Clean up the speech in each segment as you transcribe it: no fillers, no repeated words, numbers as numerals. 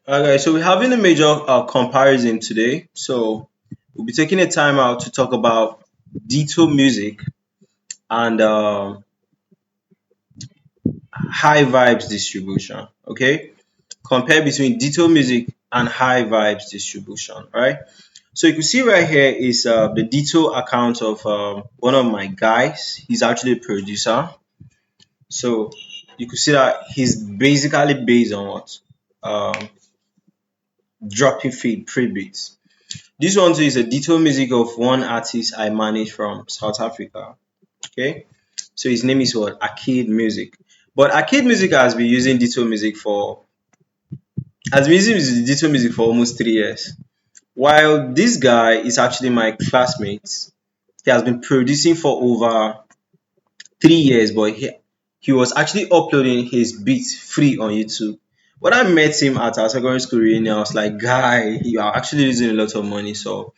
Okay, so we're having a major comparison today. So we'll be taking a time out to talk about Ditto music and high vibes distribution. Okay, compare between Ditto music and high vibes distribution. Right. So you can see right here is the Ditto account of one of my guys. He's actually a producer. So you can see that he's basically based on what dropping feed pre-beats. This one too is a detail music of one artist I manage from South Africa. Okay, so his name is what Arcade Music. But Arcade Music has been using detail music for has been using detail music for almost 3 years. While this guy is actually my classmate, he has been producing for over 3 years, but he was actually uploading his beats free on YouTube. When I met him at our secondary school reunion, I was like, guy, you are actually losing a lot of money. So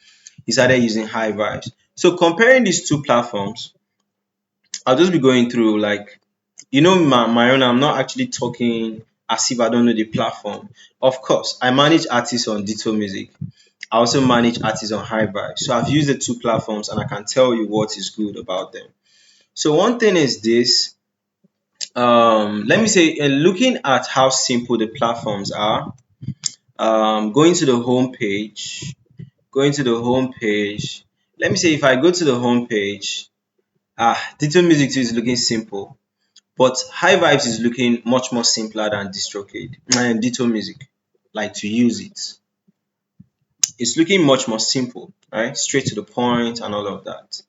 he started using high vibes. So comparing these two platforms, I'll just be going through like my own. I'm not actually talking as if I don't know the platform. Of course, I manage artists on Ditto Music. I also manage artists on High Vibes. So I've used the two platforms and I can tell you what is good about them. So one thing is this. Let me say, looking at how simple the platforms are. Going to the home page. Going to the home page. Let me say if I go to the home page, Ditto Music 2 is looking simple, but High Vibes is looking much more simpler than DistroKid and Ditto Music. Like to use it, it's looking much more simple, right? Straight to the point and all of that.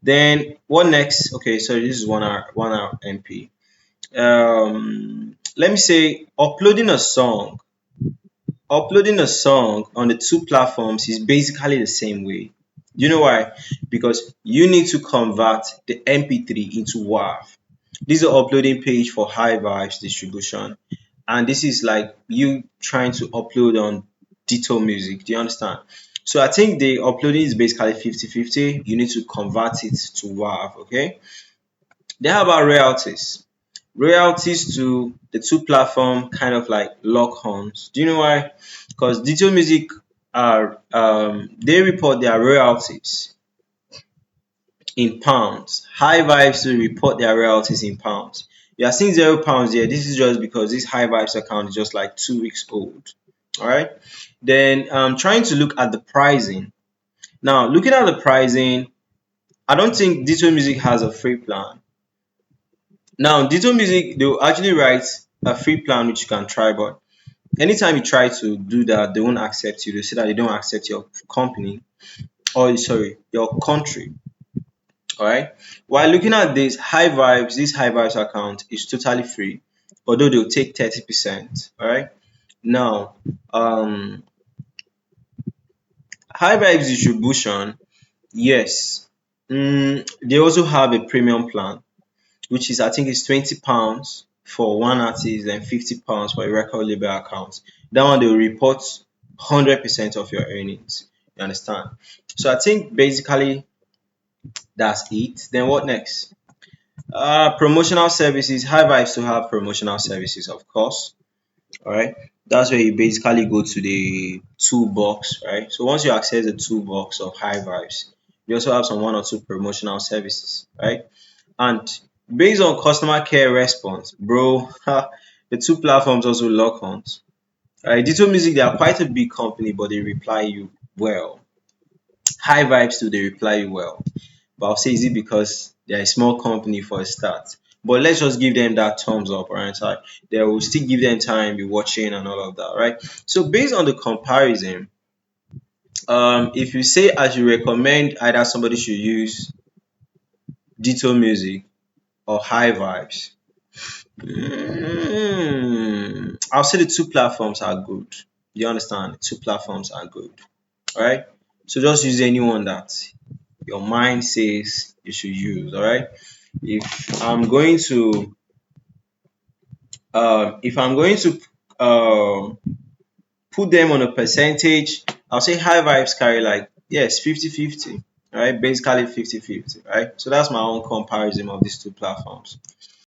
Then what next? Okay, so this is 1 hour MP. Let me say uploading a song on the two platforms is basically the same way. You know why? Because you need to convert the MP3 into WAV. This is the uploading page for High Vibes distribution, and this is like you trying to upload on Ditto Music. Do you understand? So I think the uploading is basically 50-50. You need to convert it to WAV. Okay. Then how about royalties? Royalties to the two platform kind of like lock horns. Do you know why? Because Ditto Music are they report their royalties in pounds. High Vibes to report their royalties in pounds. You are seeing £0 here. This is just because this High Vibes account is just like 2 weeks old. All right. Then trying to look at the pricing. Now looking at the pricing, I don't think Ditto Music has a free plan. Now, Ditto Music, they'll actually write a free plan which you can try, but anytime you try to do that, they won't accept you. They say that they don't accept your company or sorry, your country. All right. While looking at this High Vibes account is totally free, although they'll take 30%. All right. Now, High Vibes distribution, yes. They also have a premium plan, which is I think it's £20 for one artist and £50 for a record label account. That one they will report 100% of your earnings. You understand? So I think basically that's it. Then what next? Promotional services. High Vibes to have promotional services, of course. All right. That's where you basically go to the toolbox, right? So once you access the toolbox of High Vibes, you also have some one or two promotional services, right? And based on customer care response, bro, the two platforms also lock horns. Ditto Music, they are quite a big company, but they reply you well. High Vibes too, they reply you well. But I'll say, is it because they're a small company for a start? But let's just give them that thumbs up, right? So they will still give them time, be watching and all of that, right? So based on the comparison, if you say I should recommend either somebody should use Ditto Music or High Vibes, I'll say the two platforms are good. You understand? The two platforms are good. All right. So just use anyone that your mind says you should use. All right. If I'm going to, if I'm going to put them on a percentage, I'll say High Vibes carry like yes 50-50. Right. Basically 50-50. Right. So that's my own comparison of these two platforms.